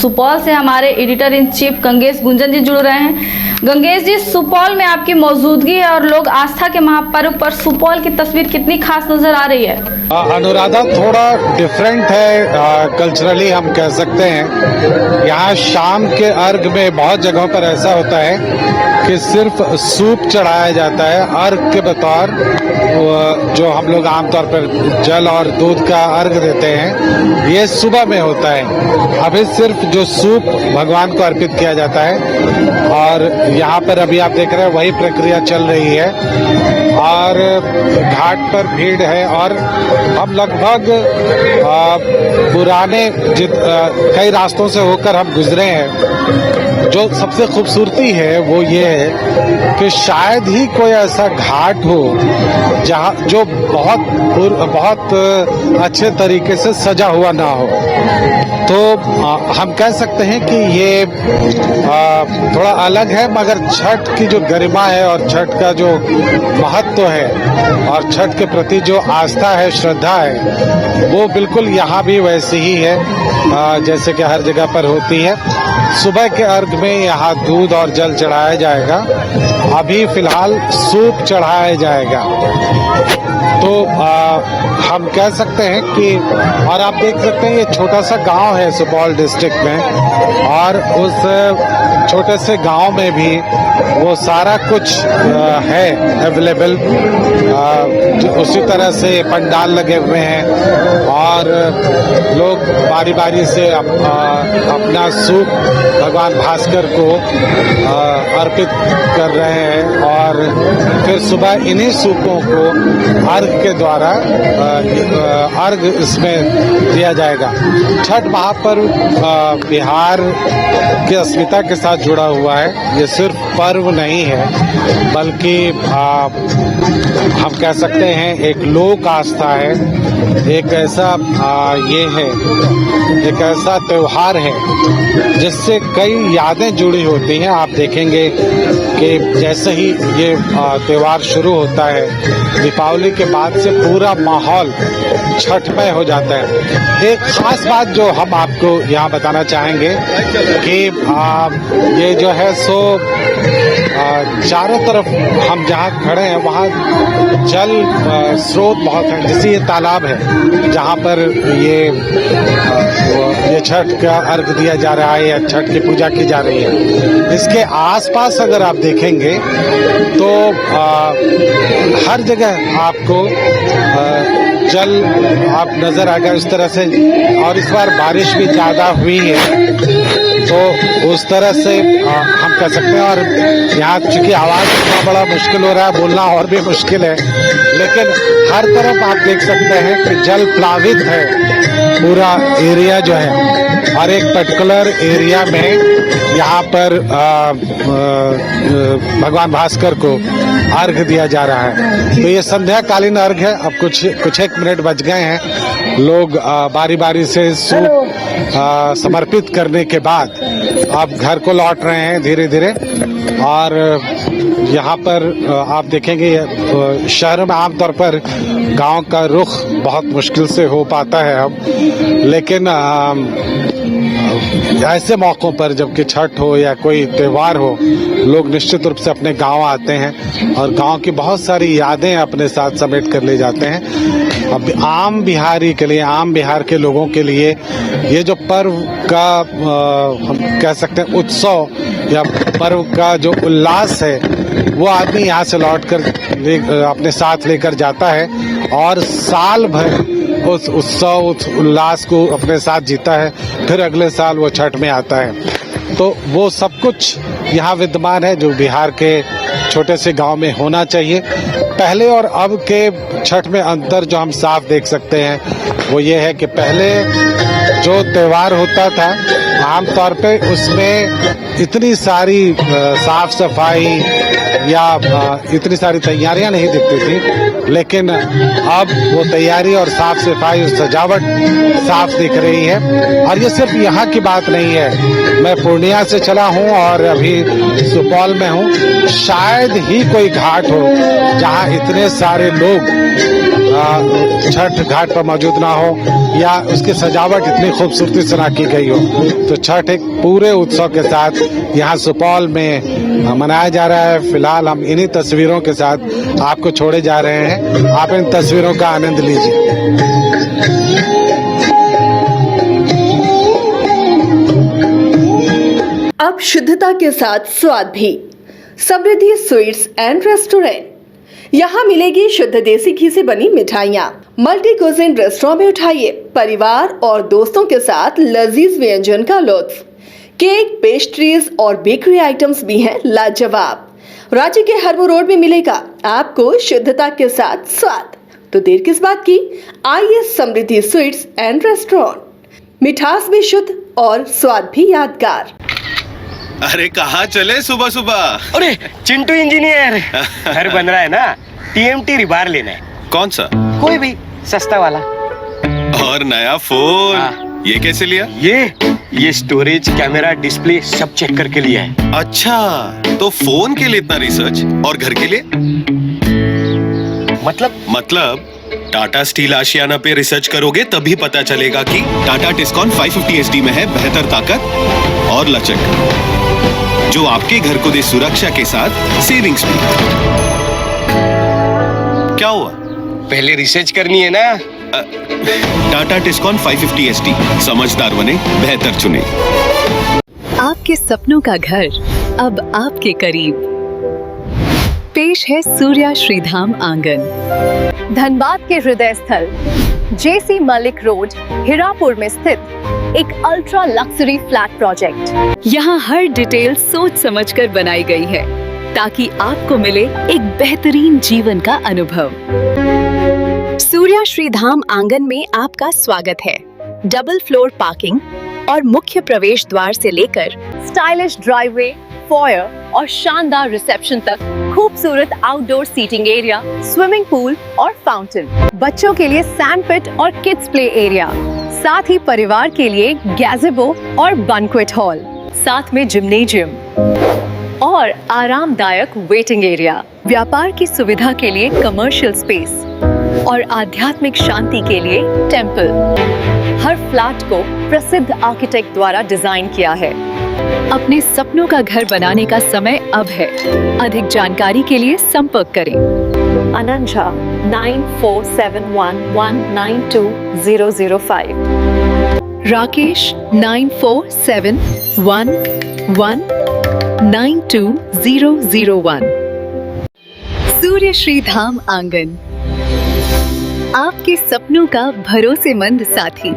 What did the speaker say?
सुपौल से हमारे editor in chief Gangesh Gunjan ji जुड़ रहे हैं। गंगेश जी, सुपौल में आपकी मौजूदगी है और लोग आस्था के महापर्व पर सुपौल की तस्वीर कितनी खास नजर आ रही है? अनुराधा, थोड़ा डिफरेंट है कल्चरली, हम कह सकते हैं। यहाँ शाम के अर्घ में बहुत जगहों पर ऐसा होता है कि सिर्फ सूप चढ़ाया जाता है अर्घ के बतौर। जो हम लोग आमतौर पर जल और दूध का अर्घ देते हैं, ये सुबह में होता है। अभी सिर्फ जो सूप भगवान को अर्पित किया जाता है और यहाँ पर अभी आप देख रहे हैं वही प्रक्रिया चल रही है और घाट पर भीड़ है। और हम लगभग पुराने कई रास्तों से होकर हम गुजरे हैं। जो सबसे खूबसूरती है वो ये है कि शायद ही कोई ऐसा घाट हो जहाँ जो बहुत अच्छे तरीके से सजा हुआ ना हो। तो हम कह सकते हैं कि ये थोड़ा अलग है, मगर छठ की जो गरिमा है और छठ का जो महत्व है और छठ के प्रति जो आस्था है, श्रद्धा है, वो बिल्कुल यहाँ भी वैसी ही है जैसे कि हर जगह पर होती है। सुबह के अर्घ में यहाँ दूध और जल चढ़ाया जाएगा। अभी फिलहाल सूप चढ़ाया जाएगा। तो हम कह सकते हैं कि, और आप देख सकते हैं ये छोटा सा गांव है सुपौल डिस्ट्रिक्ट में, और उस छोटे से गांव में भी वो सारा कुछ है अवेलेबल। उसी तरह से पंडाल लगे हुए हैं और लोग बारी बारी से अपना सूप भगवान भास्कर को अर्पित कर रहे हैं और फिर सुबह इन्हीं सूपों को अर्घ के द्वारा अर्घ इसमें दिया जाएगा। छठ महापर्व बिहार की अस्मिता के साथ जुड़ा हुआ है। ये सिर्फ पर्व नहीं है, बल्कि हम कह सकते हैं एक लोक आस्था है। एक ऐसा ये है, एक ऐसा त्योहार है जिससे कई यादें जुड़ी होती हैं। आप देखेंगे कि जैसे ही ये त्योहार शुरू होता है, दीपावली के बाद से पूरा माहौल छठमय हो जाता है। एक खास बात जो हम आपको यहाँ बताना चाहेंगे कि ये जो है सो चारों तरफ हम जहाँ खड़े हैं वहाँ जल स्रोत बहुत है। जैसे ये तालाब है जहाँ पर ये छठ का अर्घ दिया जा रहा है या छठ की पूजा की जा रही है। इसके आसपास अगर आप देखेंगे तो हर जगह आपको जल आप नजर आएगा इस तरह से। और इस बार बारिश भी ज्यादा हुई है तो उस तरह से हम कह सकते हैं। और यहाँ चूंकि आवाज इतना बड़ा मुश्किल हो रहा है, बोलना और भी मुश्किल है, लेकिन हर तरफ आप देख सकते हैं कि जल प्लावित है पूरा एरिया जो है। और एक पर्टिकुलर एरिया में यहाँ पर भगवान भास्कर को अर्घ दिया जा रहा है। तो ये संध्याकालीन अर्घ है। अब कुछ एक मिनट बच गए हैं। लोग बारी बारी से सूप समर्पित करने के बाद अब घर को लौट रहे हैं धीरे धीरे। और यहाँ पर आप देखेंगे शहर में आमतौर पर गांव का रुख बहुत मुश्किल से हो पाता है अब, लेकिन ऐसे मौकों पर जबकि छठ हो या कोई त्योहार हो, लोग निश्चित रूप से अपने गांव आते हैं और गांव की बहुत सारी यादें अपने साथ समेट कर ले जाते हैं। अब आम बिहारी के लिए, आम बिहार के लोगों के लिए ये जो पर्व का हम कह सकते हैं उत्सव या पर्व का जो उल्लास है, वो आदमी यहाँ से लौटकर अपने साथ लेकर जाता है और साल भर उस उत्सव, उस उल्लास को अपने साथ जीता है। फिर अगले साल वो छठ में आता है। तो वो सब कुछ यहाँ विद्यमान है जो बिहार के छोटे से गांव में होना चाहिए। पहले और अब के छठ में अंतर जो हम साफ देख सकते हैं वो ये है कि पहले जो त्योहार होता था आमतौर पे उसमें इतनी सारी साफ सफाई या इतनी सारी तैयारियां नहीं दिखती थी, लेकिन अब वो तैयारी और साफ सफाई और सजावट साफ दिख रही है। और ये सिर्फ यहाँ की बात नहीं है। मैं पूर्णिया से चला हूँ और अभी सुपौल में हूँ। शायद ही कोई घाट हो जहाँ इतने सारे लोग छठ घाट पर मौजूद ना हो या उसकी सजावट इतनी खूबसूरती से ना की गई हो। तो छठ एक पूरे उत्सव के साथ यहाँ सुपौल में मनाया जा रहा है। फिलहाल हम इन्हीं तस्वीरों के साथ आपको छोड़े जा रहे हैं। आप इन तस्वीरों का आनंद लीजिए। अब शुद्धता के साथ स्वाद भी। समृद्धि स्वीट्स एंड रेस्टोरेंट। यहाँ मिलेगी शुद्ध देसी घी से बनी मिठाइयाँ। मल्टी कुजिन रेस्टोरेंट में उठाइए परिवार और दोस्तों के साथ लजीज व्यंजन का लुत्फ। केक, पेस्ट्रीज और बेकरी आइटम्स भी हैं लाजवाब। रांची के हरमू रोड में मिलेगा आपको शुद्धता के साथ स्वाद। तो देर किस बात की, आइए समृद्धि स्वीट्स एंड रेस्टोरेंट। मिठास भी शुद्ध और स्वाद भी यादगार। अरे कहाँ चले सुबह सुबह? अरे चिंटू इंजीनियर, घर बन रहा है ना, टीएमटी रिबार लेना है। कौन सा? कोई भी सस्ता वाला। और नया फोन? हाँ। ये कैसे लिया? ये स्टोरेज, कैमरा, डिस्प्ले सब चेक करके लिया है। अच्छा, तो फोन के लिए इतना रिसर्च और घर के लिए? मतलब टाटा स्टील आशियाना पे रिसर्च करोगे तभी पता चलेगा कि टाटा टिस्कॉन 550 SD में है बेहतर ताकत और लचक, जो आपके घर को दे सुरक्षा के साथ सेविंग्स भी। क्या हुआ? पहले रिसर्च करनी है ना। टाटा टिस्कॉन 550 SD, समझदार बने, बेहतर चुने। आपके सपनों का घर अब आपके करीब। पेश है सूर्या श्रीधाम आंगन, धनबाद के हृदय स्थल जेसी मलिक रोड, हिरापुर में स्थित एक अल्ट्रा लक्जरी फ्लैट प्रोजेक्ट। यहाँ हर डिटेल सोच समझकर बनाई गई है ताकि आपको मिले एक बेहतरीन जीवन का अनुभव। सूर्या श्रीधाम आंगन में आपका स्वागत है। डबल फ्लोर पार्किंग और मुख्य प्रवेश द्वार से लेकर स्टाइलिश ड्राइववे, फॉयर और शानदार रिसेप्शन तक खूबसूरत outdoor seating area, swimming pool और फाउंटेन, बच्चों के लिए सैंड पिट और किड्स प्ले एरिया, साथ ही परिवार के लिए गैज़ेबो और बैंक्वेट हॉल, साथ में जिम्नेजियम और आरामदायक वेटिंग एरिया, व्यापार की सुविधा के लिए कमर्शियल स्पेस और आध्यात्मिक शांति के लिए टेम्पल। हर फ्लैट को प्रसिद्ध आर्किटेक्ट द्वारा डिजाइन किया है। अपने सपनों का घर बनाने का समय अब है। अधिक जानकारी के लिए संपर्क करें। अनंजा 9471192005, राकेश 9471192001। सूर्य श्रीधाम आंगन, आपके सपनों का भरोसेमंद साथी।